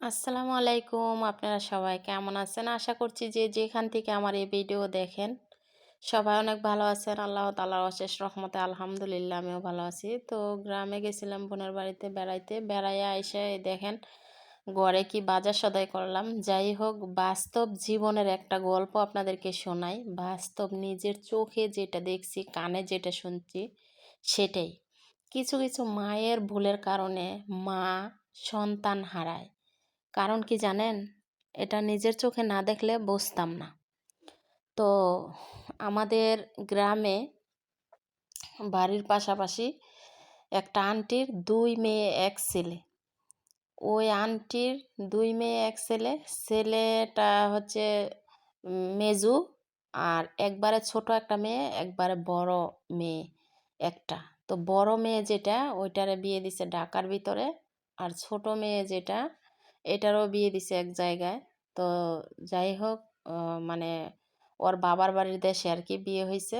আসসালামু আলাইকুম। আপনারা সবাই কেমন আছেন? আশা করছি যে যেখান থেকে আমার এই ভিডিও দেখেন সবাই অনেক ভালো আছেন। আল্লাহ তাআলার অশেষ রহমতে আলহামদুলিল্লাহ আমিও ভালো আছি। তো গ্রামে গেছিলাম বোনের বাড়িতে বেড়াইতে। বেড়াইয়া আইসা এই দেখেন ঘরে কি বাজার সদাই করলাম। যাই হোক বাস্তব জীবনের একটা গল্প আপনাদেরকে শোনাই। বাস্তব নিজের চোখে যেটা দেখছি, কানে যেটা শুনছি সেটাই। কিছু, কিছু মায়ের ভুলের কারণে মা সন্তান হারায়। কারণ কি জানেন? এটা নিজের চোখে না দেখলে বুঝতাম না। তো আমাদের গ্রামে বাড়ির পাশাপাশি একটা আন্টির ২ মেয়ে ১ ছেলে। ওই আন্টির ২ মেয়ে ১ ছেলে। ছেলেটা হচ্ছে মেজু, আর একবারে ছোট একটা মেয়ে, একবারে বড় মেয়ে একটা। তো বড় মেয়ে যেটা ওইটারে বিয়ে দিছে ঢাকার ভিতরে, আর ছোট মেয়ে যেটা এটারও বিয়ে দিছে এক জায়গায়। তো যাই হোক মানে ওর বাবার বাড়ির দেশে আর কি বিয়ে হয়েছে,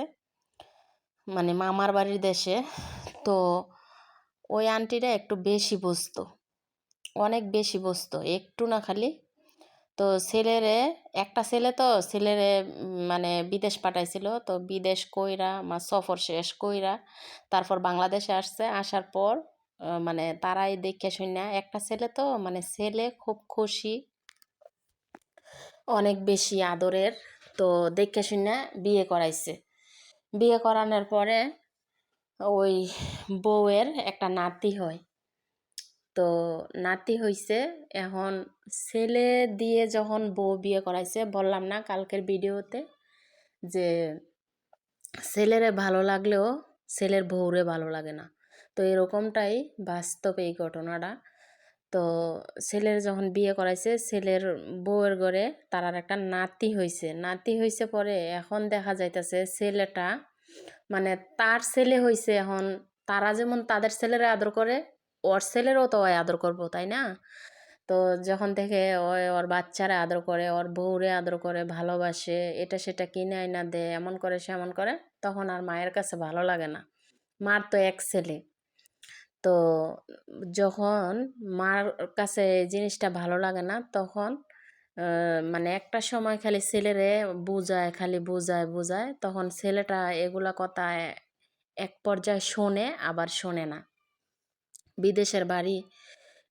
মানে মামার বাড়ির দেশে। তো ওই আন্টিরা একটু বেশি বুঝতো, অনেক বেশি বুঝতো, একটু না খালি। তো ছেলেরে একটা ছেলে, তো ছেলেরে মানে বিদেশ পাঠাইছিল। তো বিদেশ কইরা সফর শেষ কইরা তারপর বাংলাদেশে আসছে। আসার পর মানে তারাই দেখে শুনে, একটা ছেলে তো মানে ছেলে খুব খুশি, অনেক বেশি আদরের। তো দেখে শুনে বিয়ে করাইছে। বিয়ে করানোর পরে ওই বউয়ের একটা নাতি হয়। তো নাতি হইছে। এখন ছেলে দিয়ে যখন বউ বিয়ে করাইছে, বললাম না কালকের ভিডিওতে যে ছেলেরে ভালো লাগলেও ছেলের বউরে ভালো লাগে না। তো এরকমটাই বাস্তব এই ঘটনাটা। তো ছেলের যখন বিয়ে করাইছে, ছেলের বউয়ের ঘরে তারার একটা নাতি হইছে। নাতি হইছে পরে এখন দেখা যাইতেছে ছেলেটা মানে তার ছেলে হইছে। এখন তারা যেমন তাদের ছেলেরা আদর করে, ওর ছেলেরও তো ওই আদর করবো, তাই না? তো যখন থেকে ওর বাচ্চারা আদর করে, ওর বউরে আদর করে, ভালোবাসে, এটা সেটা কিনে আইনা দেয়, এমন করে সেমন করে, তখন আর মায়ের কাছে ভালো লাগে না। মার তো এক ছেলে। তো যখন মার কাছে এই জিনিসটা ভালো লাগে না, তখন মানে একটা সময় খালি ছেলেরে বুঝায়, খালি বুঝায় বুঝায়, তখন ছেলেটা এগুলা কথা এক পর্যায়ে শোনে, আবার শোনে না। বিদেশের বাড়ি,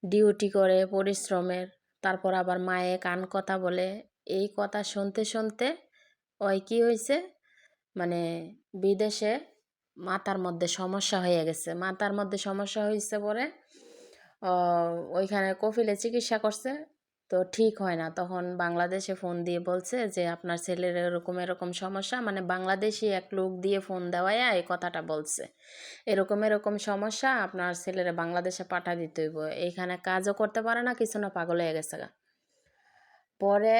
ডিউটি করে পরিশ্রমের, তারপর আবার মায়ে কান কথা বলে। এই কথা শুনতে শুনতে ওই কি হয়েছে, মানে বিদেশে মাথার মধ্যে সমস্যা হয়ে গেছে। মাথার মধ্যে সমস্যা হয়েছে পরে ওইখানে কফিলে চিকিৎসা করছে। তো ঠিক হয় না, তখন বাংলাদেশে ফোন দিয়ে বলছে যে আপনার ছেলের এরকম এরকম সমস্যা, মানে বাংলাদেশি এক লোক দিয়ে ফোন দেওয়ায় এই কথাটা বলছে, এরকম এরকম সমস্যা, আপনার ছেলেরে বাংলাদেশে পাঠা দিতে হইব, এইখানে কাজও করতে পারে না, কিছু না, পাগল হয়ে গেছে গা। পরে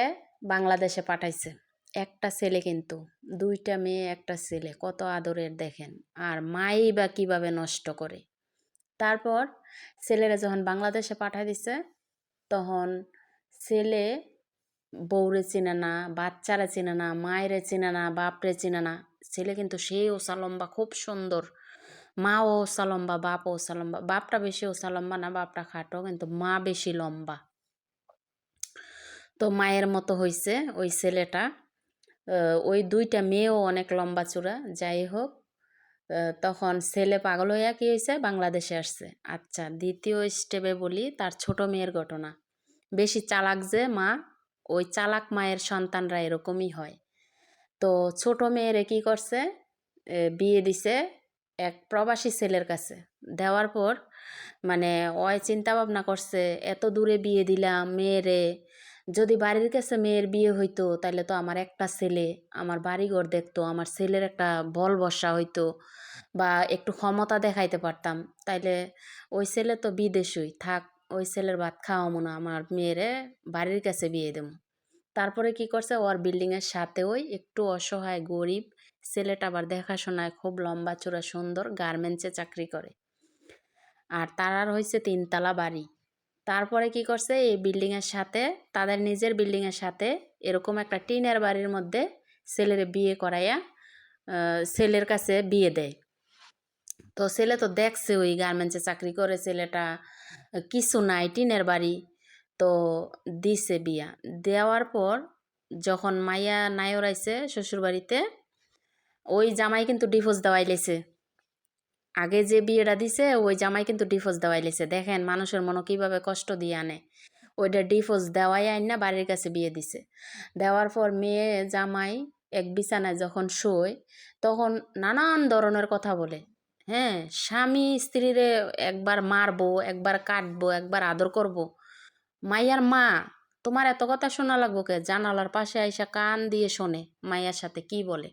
বাংলাদেশে পাঠাইছে। একটা ছেলে কিন্তু, 2টা মেয়ে একটা ছেলে, কত আদরের দেখেন। আর মাই বা কিভাবে নষ্ট করে। তারপর ছেলেরা যখন বাংলাদেশে পাঠাই দিছে, তখন ছেলে বউরে চিনে না, বাচ্চারা চিনে না, মায়েরে চিনে না, বাপরে চিনে না। ছেলে কিন্তু সেই ওসা লম্বা, খুব সুন্দর। মাও ওসা লম্বা, বাপও ওসা লম্বা। বাপটা বেশি ওসা লম্বা না, বাপটা খাটো, কিন্তু মা বেশি লম্বা। তো মায়ের মতো হইছে ওই ছেলেটা। ওই 2টা মেয়েও অনেক লম্বা চূড়া। যাই হোক তখন ছেলে পাগল হইয়া কি হয়েছে, বাংলাদেশে আসছে। আচ্ছা, দ্বিতীয় স্টেপে বলি তার ছোট মেয়ের ঘটনা। বেশি চালাক যে মা, ওই চালাক মায়ের সন্তানরা এরকমই হয়। তো ছোট মেয়েরে কি করছে, বিয়ে দিছে এক প্রবাসী ছেলের কাছে। দেওয়ার পর মানে ওই চিন্তা ভাবনা করছে, এত দূরে বিয়ে দিলাম মেয়েরে, যদি বাড়ির কাছে মেয়ের বিয়ে হইতো তাহলে তো আমার একটা ছেলে আমার বাড়িঘর দেখতো, আমার ছেলের একটা বল বসা হইতো, বা একটু ক্ষমতা দেখাইতে পারতাম। তাইলে ওই ছেলে তো বিদেশই থাক, ওই ছেলের ভাত খাওয়ামো না, আমার মেয়েরে বাড়ির কাছে বিয়ে দেবো। তারপরে কি করছে, ওর বিল্ডিংয়ের সাথে ওই একটু অসহায় গরিব ছেলেটা, আবার দেখাশোনায় খুব লম্বা চূড়া সুন্দর, গার্মেন্টসে চাকরি করে। আর তারার হয়েছে 3 তলা বাড়ি। তারপরে কি করছে, এই বিল্ডিংয়ের সাথে, তাদের নিজের বিল্ডিংয়ের সাথে এরকম একটা টিনের বাড়ির মধ্যে ছেলের বিয়ে করাইয়া ছেলের কাছে বিয়ে দেয়। তো ছেলে তো দেখছে ওই গার্মেন্টসে চাকরি করে, ছেলেটা কিছু নাই, টিনের বাড়ি। তো দিছে বিয়া। দেওয়ার পর যখন মাইয়া নায়র আইছে শ্বশুরবাড়িতে, ওই জামাই কিন্তু ডিভোর্স দেওয়াই লেছে। আগে যে বিয়েটা দিছে ওই জামাই কিন্তু ডিভোর্স দেওয়াই লেছে। দেখেন মানুষের মনে কীভাবে কষ্ট দিয়ে আনে। ওইটা ডিভোর্স দেওয়াই আইন না বাড়ির কাছে বিয়ে দিছে। দেওয়ার পর মেয়ে জামাই এক বিছানায় যখন শোয়, তখন নানান ধরনের কথা বলে। হ্যাঁ, স্বামী স্ত্রীরে একবার মারবো, একবার কাটবো, একবার আদর করব। মাইয়ার মা, তোমার এত কথা শোনা লাগবো কে? জানালার পাশে আইসা কান দিয়ে শোনে মাইয়ার সাথে কি বলে।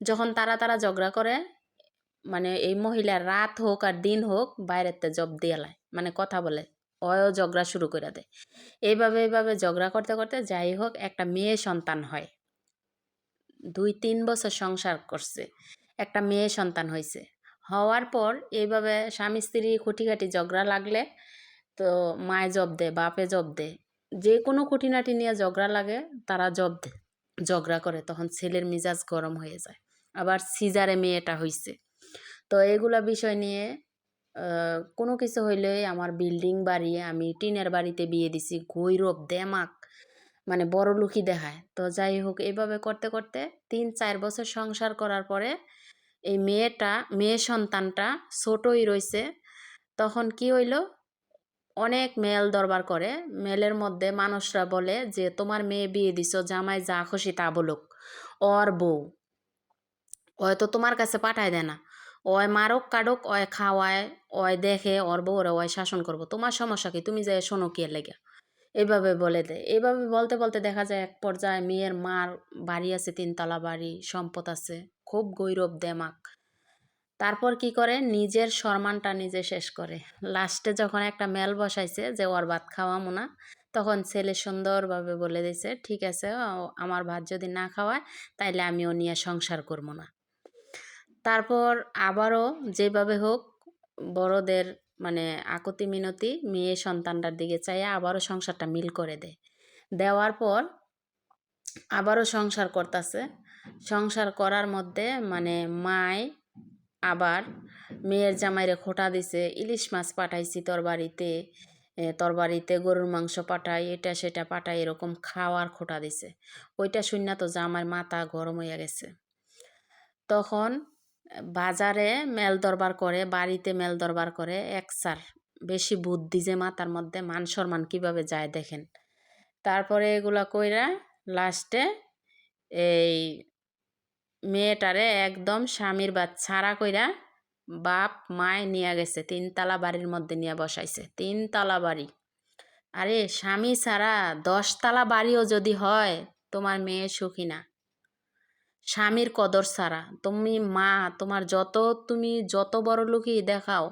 যখন তারা ঝগড়া করে, মানে এই মহিলার রাত হোক আর দিন হোক বাইরেতে জব দিয়ে লায়, মানে কথা বলে, অয়ও ঝগড়া শুরু করে দেয়। এইভাবে ঝগড়া করতে করতে যাই হোক একটা মেয়ে সন্তান হয়। 2-3 বছর সংসার করছে, একটা মেয়ে সন্তান হয়েছে। হওয়ার পর এইভাবে স্বামী স্ত্রী খুঁটিখাটি ঝগড়া লাগলে তো মায়ে জব দেয়, বাপে জব দেয়, যে কোনো খুঁটিনাটি নিয়ে ঝগড়া লাগে তারা জব দেয়, ঝগড়া করে। তখন ছেলের মিজাজ গরম হয়ে যায়। আবার সিজারে মেয়েটা হইছে। তো এগুলা বিষয় নিয়ে কোনো কিছু হইলেই আমার বিল্ডিং বাড়ি, আমি টিনের বাড়িতে বিয়ে দিছি, গৈরব দেমাক, মানে বড় লোকই দেখায়। তো যাই হোক এইভাবে করতে করতে 3-4 বছর সংসার করার পরে এই মেয়ে সন্তানটা ছোটই রয়েছে। তখন কি হইল, অনেক মেল দরবার করে। মেলের মধ্যে মানুষরা বলে যে তোমার মেয়ে বিয়ে দিছ, জামাই যা খুশি তা বলুক, ওর বউ ওই তো তোমার কাছে পাঠায় দেয় না, ওই মারক কাটক, ওই খাওয়ায়, ওই দেখে ওর বউরে ওই শাসন করবো, তোমার সমস্যা কি, তুমি যে শোনো কি লেগে, এইভাবে বলে দেয়। এইভাবে বলতে বলতে দেখা যায় এক পর্যায়ে মেয়ের মার বাড়ি আছে, 3 তলা বাড়ি, সম্পদ আছে, খুব গৈরব দেমাক। তারপর কি করে, নিজের সম্মানটা নিজে শেষ করে। লাস্টে যখন একটা মেল বসাইছে যে ওর ভাত খাওয়ামো না, তখন ছেলে সুন্দরভাবে বলে দিয়েছে ঠিক আছে, আমার ভাত যদি না খাওয়ায় তাইলে আমিও নিয়ে সংসার করবো না। তারপর আবারও যেভাবে হোক বড়দের মানে আকুতি মিনতি মেয়ে সন্তানটার দিকে চাইয়া আবারও সংসারটা মিল করে দেয়। দেওয়ার পর আবারও সংসার করতেছে। সংসার করার মধ্যে মানে মায় আবার মেয়ের জামাইরে খোটা দিছে, ইলিশ মাছ পাঠাইছি তোর বাড়িতে গরুর মাংস পাঠাই, এটা সেটা পাঠাই, এরকম খাওয়ার খোটা দিছে। ওইটা শুননা তো জামার মাথা গরম হইয়া গেছে। তখন বাজারে মেল দরবার করে, বাড়িতে মেল দরবার করে, একসার বেশি বুদ্ধি যে মাথার মধ্যে, মান সম্মান কীভাবে যায় দেখেন। তারপরে এগুলা কইরা লাস্টে এই মেয়েটারে একদম স্বামীর বাদ ছাড়া কইরা বাপ মায় নিয়ে গেছে, 3 তলা বাড়ির মধ্যে নিয়ে বসাইছে। 3 তলা বাড়ি, আরে স্বামী ছাড়া 10 তলা বাড়িও যদি হয় তোমার মেয়ে সুখী না। স্বামীর কদর ছাড়া তুমি মা, তুমি যত বড় লোকই দেখাও,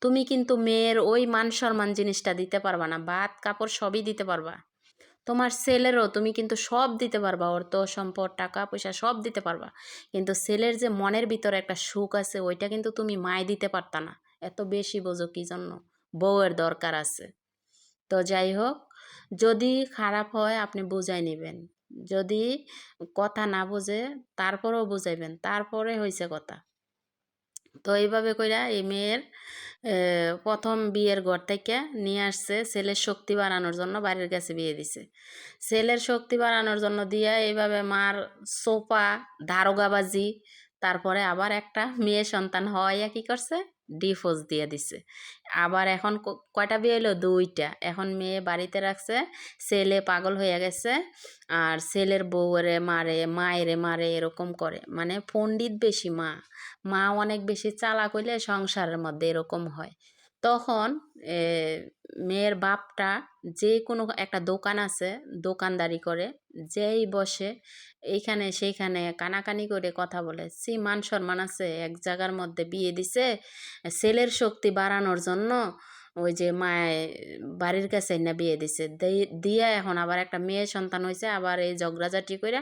তুমি কিন্তু মেয়ের ওই মান সম্মান জিনিসটা দিতে পারবা না। ভাত কাপড় সবই দিতে পারবা, তোমার ছেলেরও তুমি কিন্তু সব দিতে পারবা, অর্থ সম্পদ টাকা পয়সা সব দিতে পারবা, কিন্তু ছেলের যে মনের ভিতরে একটা সুখ আছে ওইটা কিন্তু তুমি মায় দিতে পারতা না। এত বেশি বোঝো কি জন্য? বউয়ের দরকার আছে। তো যাই হোক, যদি খারাপ হয় আপনি বুঝাই নেবেন, যদি কথা না বুঝে তারপরেও বুঝাইবেন, তারপরে হয়েছে কথা। তো এইভাবে কইরা এই মেয়ের প্রথম বিয়ের ঘর থেকে নিয়ে আসছে, ছেলের শক্তি বাড়ানোর জন্য বাড়ির কাছে বিয়ে দিছে। ছেলের শক্তি বাড়ানোর জন্য দিয়া এইভাবে মার সোফা দারোগাবাজি, তারপরে আবার একটা মেয়ে সন্তান হওয়াইয়া কি করছে, ডিভোর্স দিয়ে দিছে। আবার এখন কয়টা বিয়ে হলো, 2টা। এখন মেয়ে বাড়িতে রাখছে, ছেলে পাগল হয়ে গেছে, আর ছেলের বউরে মারে, মায়েরে মারে, এরকম করে। মানে পণ্ডিত বেশি মা অনেক বেশি চালাক হইলে সংসারের মধ্যে এরকম হয়। তখন মেয়ের বাপটা যে কোনো একটা দোকান আছে, দোকানদারি করে, যেই বসে এইখানে সেইখানে কানাকানি করে কথা বলে। সে মান সম্মান আছে? এক জায়গার মধ্যে বিয়ে দিছে ছেলের শক্তি বাড়ানোর জন্য, ওই যে মায় বাড়ির কাছে না বিয়ে দিছে, দিয়া এখন আবার একটা মেয়ে সন্তান হয়েছে, আবার এই ঝগড়াঝাটি করে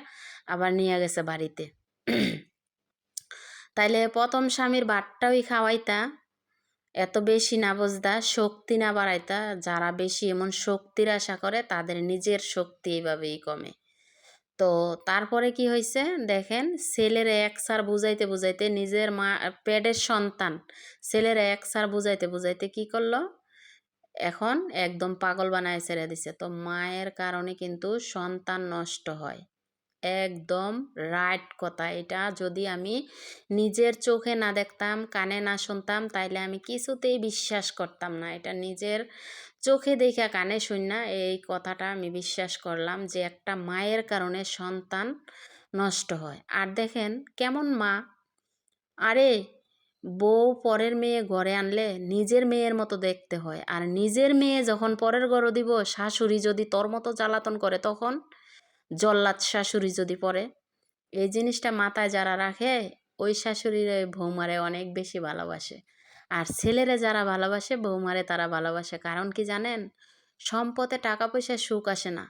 আবার নিয়ে গেছে বাড়িতে। তাইলে প্রথম স্বামীর ভাতটাই খাওয়াইতা, এত বেশি না বুঝদা, শক্তি না বাড়াইতা। যারা বেশি এমন শক্তির আশা করে তাদের নিজের শক্তি এইভাবেই কমে। তো তারপরে কি হয়েছে দেখেন, ছেলের এক সার বুঝাইতে বুঝাইতে, নিজের মা পেটের সন্তান ছেলের এক সার বুঝাইতে বুঝাইতে কি করলো, এখন একদম পাগল বানায় ছেড়ে দিছে। তো মায়ের কারণে কিন্তু সন্তান নষ্ট হয়, একদম রাইট কথা। এটা যদি আমি নিজের চোখে না দেখতাম, কানে না শুনতাম, তাইলে আমি কিছুতেই বিশ্বাস করতাম না। এটা নিজের চোখে দেখা কানে শুননা এই কথাটা আমি বিশ্বাস করলাম যে একটা মায়ের কারণে সন্তান নষ্ট হয়। আর দেখেন কেমন মা, আরে বউ পরের মেয়ে ঘরে আনলে নিজের মেয়ের মতো দেখতে হয়, আর নিজের মেয়ে যখন পরের ঘরে দিব, শাশুড়ি যদি তোর মতো জ্বালাতন করে তখন, জল্লাদ শাশুড়ি যদি পড়ে, এই জিনিসটা মাথায় যারা রাখে ওই শাশুড়ির ওই বৌমারে অনেক বেশি ভালোবাসে। আর ছেলেরা যারা ভালোবাসে বৌমারে তারা ভালোবাসে, কারণ কি জানেন, সম্পদে টাকা পয়সা সুখ আসে না,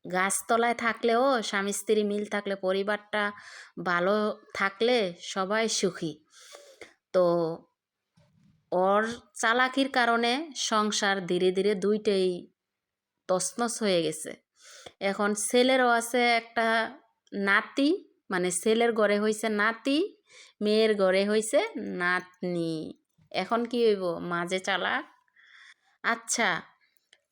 গাছতলায় থাকলেও স্বামী স্ত্রী মিল থাকলে, পরিবারটা ভালো থাকলে সবাই সুখী। তো ওর চালাকির কারণে সংসার ধীরে ধীরে দুইটাই তছনছ হয়ে গেছে। এখন ছেলেরও আছে একটা নাতি, মানে ছেলের ঘরে হয়েছে নাতি, মেয়ের ঘরে হয়েছে নাতনি। এখন কি হইব, মাঝে চালাক। আচ্ছা,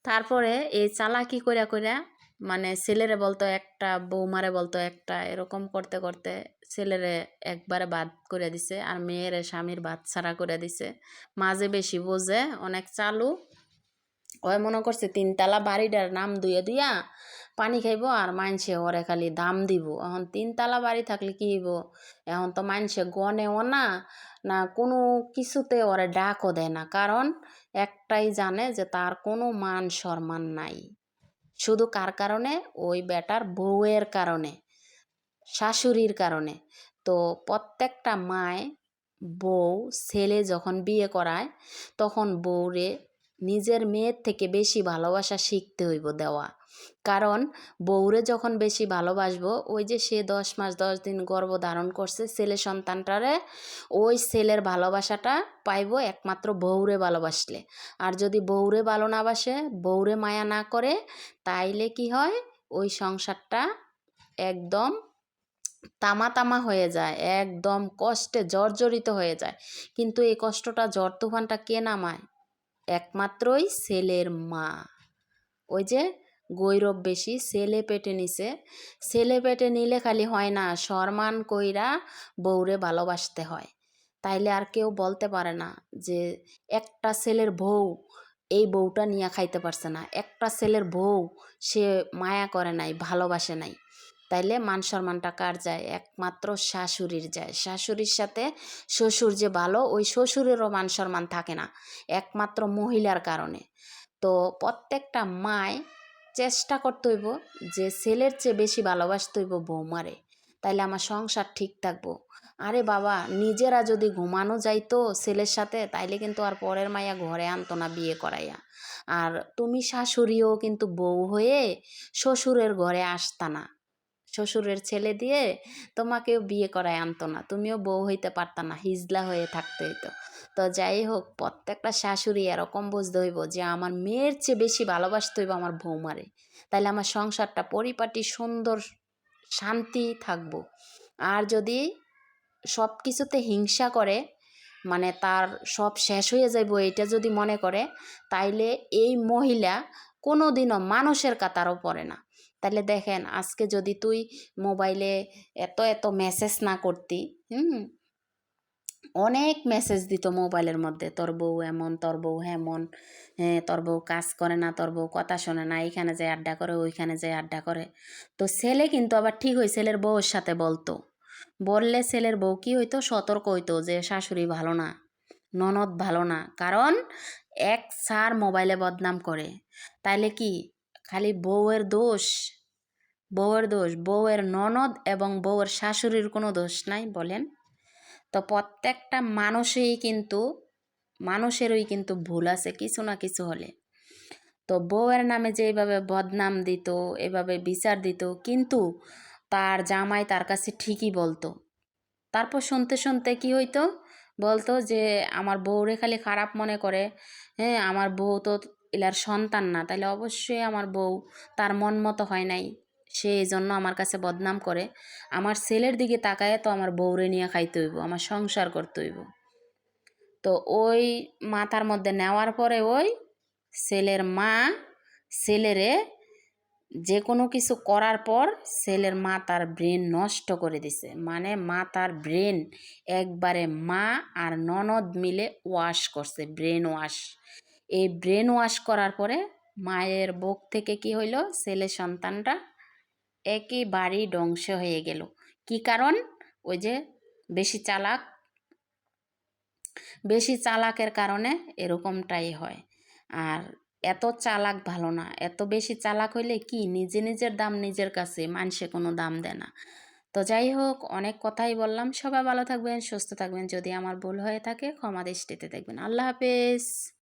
তারপরে এই চালাকি কইরা কইরা, মানে ছেলেরে বলতো একটা, বৌমারে বলতো একটা, এরকম করতে করতে ছেলেরে একবারে বাদ করে দিছে, আর মেয়েরে স্বামীর বাদ ছাড়া করে দিছে। মাঝে বেশি বোঝে, অনেক চালু। ওই মনে করছে তিনতলা বাড়িটার নাম দুইয়া দুইয়া পানি খাইব, আর মানুষে ওরে খালি দাম দিব। এখন তিনতলা বাড়ি থাকলে কি হইব, এখন তো মানুষে গনেও না, না কোনো কিছুতে ওরে ডাকও দেয় না, কারণ একটাই জানে যে তার কোনো মান সম্মান নাই। শুধু কার কারণে, ওই বেটার বউয়ের কারণে, শাশুড়ির কারণে। তো প্রত্যেকটা মায়, বউ ছেলে যখন বিয়ে করায় তখন বউরে নিজের মেয়ের থেকে বেশি ভালোবাসা শিখতে হইব দেওয়া। কারণ বউরে যখন বেশি ভালোবাসবো, ওই যে সে 10 মাস 10 দিন গর্ভ ধারণ করছে ছেলে সন্তানটারে, ওই ছেলের ভালোবাসাটা পাইব একমাত্র বউরে ভালোবাসলে। আর যদি বউরে ভালো না বাসে, বউরে মায়া না করে, তাইলে কি হয়, ওই সংসারটা একদম তামা তামা হয়ে যায়, একদম কষ্টে জর্জরিত হয়ে যায়। কিন্তু এই কষ্টটা, ঝড় তুফানটা কে নামায়, একমাত্রই ছেলের মা। ওই যে গৌরব বেশি, ছেলে পেটে নিছে, ছেলে পেটে নিলে খালি হয় না, সম্মান কইরা বউরে ভালোবাসতে হয়। তাইলে আর কেউ বলতে পারে না যে একটা ছেলের বউ এই বউটা নিয়ে খাইতে পারছে না, একটা ছেলের বউ সে মায়া করে নাই, ভালোবাসে নাই। তাইলে মান সম্মানটা কার যায়, একমাত্র শাশুড়ির যায়। শাশুড়ির সাথে শ্বশুর যে ভালো, ওই শ্বশুরেরও মান সম্মান থাকে না, একমাত্র মহিলার কারণে। তো প্রত্যেকটা মায় চেষ্টা করতে হইব যে ছেলের চেয়ে বেশি ভালোবাসতে হইব বৌমারে, তাইলে আমার সংসার ঠিক থাকবো। আরে বাবা, নিজেরা যদি ঘুমানো যাইতো ছেলের সাথে, তাইলে কিন্তু আর পরের মাইয়া ঘরে আনতো না বিয়ে করাইয়া। আর তুমি শাশুড়িও কিন্তু বউ হয়ে শ্বশুরের ঘরে আসতা না, শ্বশুরের ছেলে দিয়ে তোমাকেও বিয়ে করায় আনতো না, তুমিও বউ হইতে পারতা না, হিজলা হয়ে থাকতে হইতো। তো যাই হোক, প্রত্যেকটা শাশুড়ি এরকম বুঝতে হইব যে আমার মেয়ের চেয়ে বেশি ভালোবাসতে হইব আমার বৌমারে, তাইলে আমার সংসারটা পরিপাটি সুন্দর শান্তি থাকবো। আর যদি সব কিছুতে হিংসা করে, মানে তার সব শেষ হয়ে যাইব এটা যদি মনে করে, তাইলে এই মহিলা কোনো দিনও মানুষের কাতারও পড়ে না। তাহলে দেখেন, আজকে যদি তুই মোবাইলে এত এত মেসেজ না করতি, অনেক মেসেজ দিত মোবাইলের মধ্যে, তোর বউ এমন, তোর বউ হেমন, হ্যাঁ তোর বউ কাজ করে না, তোর বউ কথা শোনে না, এইখানে যে আড্ডা করে ওইখানে যে আড্ডা করে। তো ছেলে কিন্তু আবার ঠিক হয়, ছেলের বউয়ের সাথে বলতো, বললে ছেলের বউ কি হইতো, সতর্ক হইতো যে শাশুড়ি ভালো না, ননদ ভালো না, কারণ এক স্যার মোবাইলে বদনাম করে। তাইলে কি খালি বউয়ের দোষ, বউয়ের দোষ, বউয়ের ননদ এবং বউয়ের শাশুড়ির কোনো দোষ নাই বলেন? তো প্রত্যেকটা মানুষেরই কিন্তু ভুল আছে কিছু না কিছু হলে। তো বউয়ের নামে যে এইভাবে বদনাম দিত, এভাবে বিচার দিত, কিন্তু তার জামাই তার কাছে ঠিকই বলতো। তারপর শুনতে শুনতে কি হইতো, বলতো যে আমার বউরে খালি খারাপ মনে করে, হ্যাঁ আমার বউ তো এলার সন্তান না, তাহলে অবশ্যই আমার বউ তার মন মতো হয় নাই, সে এই জন্য আমার কাছে বদনাম করে। আমার ছেলের দিকে তাকায় তো আমার বউরে নিয়ে খাইতে হইব, আমার সংসার করতে হইব। তো ওই মাথার মধ্যে নেওয়ার পরে ওই ছেলের মা ছেলেরে যে কোনো কিছু করার পর ছেলের মা তার ব্রেন নষ্ট করে দিছে, মানে মা তার ব্রেন একবারে মা আর ননদ মিলে ওয়াশ করছে, ব্রেন ওয়াশ। এই ব্রেন ওয়াশ করার পরে মায়ের বুক থেকে কি হইল, ছেলে সন্তানটা একেবারেই ধ্বংস হয়ে গেল। কি কারণ? ওই যে বেশি চালাক, বেশি চালাকের কারণে এরকমটাই হয়। আর এত চালাক ভালো না, এত বেশি চালাক হইলে কি নিজের দাম নিজের কাছে, মানুষে কোনো দাম দেয় না। তো যাই হোক, অনেক কথাই বললাম। সবাই ভালো থাকবেন, সুস্থ থাকবেন। যদি আমার ভুল হয়ে থাকে ক্ষমা দৃষ্টিতে দেখবেন। আল্লাহ হাফেজ।